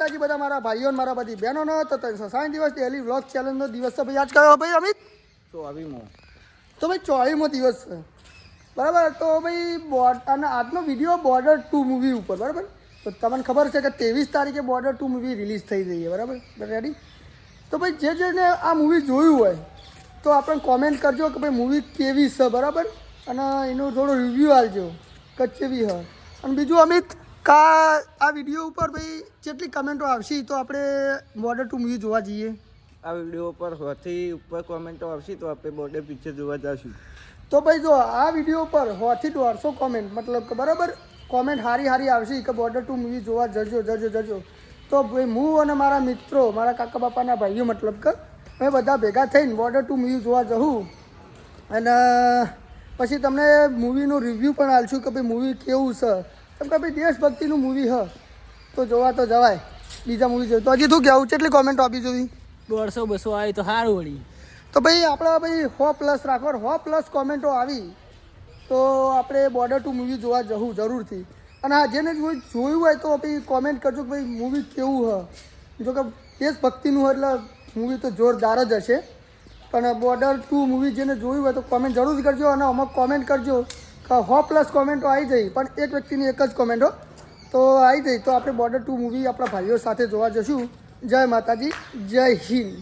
માતાજી બધા મારા ભાઈઓ અને મારા બધી બહેનોનો તો 360 દિવસ ડેલી વ્લોગ ચેલેન્જનો દિવસ છે ભાઈ. આજ કયો ભાઈ અમિત? 24મો. તો ભાઈ 24મો દિવસ છે બરાબર. તો ભાઈ અને આજનો વિડીયો બોર્ડર 2 મૂવી ઉપર બરાબર. તો તમને ખબર છે કે 23 તારીખે બોર્ડર 2 મૂવી રિલીઝ થઈ રહી છે બરાબર. રેડી? તો ભાઈ જેને આ મૂવી જોયું હોય તો આપણે કોમેન્ટ કરજો કે ભાઈ મૂવી કેવી છે બરાબર, અને એનું થોડું રિવ્યૂ આપજો કે કેવી છે. અને બીજું અમિત આ વિડીયો ઉપર ભાઈ જેટલી કમેન્ટો આવશે તો આપણે બોર્ડર 2 મૂવી જોવા જઈએ. આ વિડીયો પર 100થી ઉપર કોમેન્ટો આવશે તો આપણે બોર્ડર પિક્ચર જોવા જઈશું. તો ભાઈ જો આ વિડીયો પર 100થી 150 કોમેન્ટ મતલબ કે બરાબર કોમેન્ટ સારી આવશે કે બોર્ડર 2 મૂવી જોવા જજો તો ભાઈ હું અને મારા મિત્રો, મારા કાકા બાપાના ભાઈઓ મતલબ કે અમે બધા ભેગા થઈને બોર્ડર 2 મૂવી જોવા જવું, અને પછી તમને મૂવીનું રિવ્યૂ પણ આપશું કે ભાઈ મૂવી કેવું છે. કેમ કે ભાઈ દેશભક્તિનું મૂવી છે તો જોવા તો જવાય. બીજા મૂવી જોઈએ તો હજી શું કહેવું? કેટલી કોમેન્ટો આપી જોઈ? 100-200 આવી તો સારું વળી. તો ભાઈ આપણે ભાઈ 100+ રાખો. 100+ કોમેન્ટો આવી તો આપણે બોર્ડર 2 મૂવી જોવા જવું જરૂરથી. અને હા, જેને જોયું હોય તો ભાઈ કોમેન્ટ કરજો કે ભાઈ મૂવી કેવું છે. જો કે દેશભક્તિનું હોય એટલે મૂવી તો જોરદાર જ હશે. પણ બોર્ડર 2 મૂવી જેને જોયું હોય તો કોમેન્ટ જરૂરથી કરજો. અને અમુક કોમેન્ટ કરજો કે 100+ કોમેન્ટો આવી જાય પણ એક વ્યક્તિની એક જ કોમેન્ટો તો આવી જાય તો આપણે બોર્ડર 2 મૂવી આપણા ભાઈઓ સાથે જોવા જઈશું. જય માતાજી, જય હિન્દ.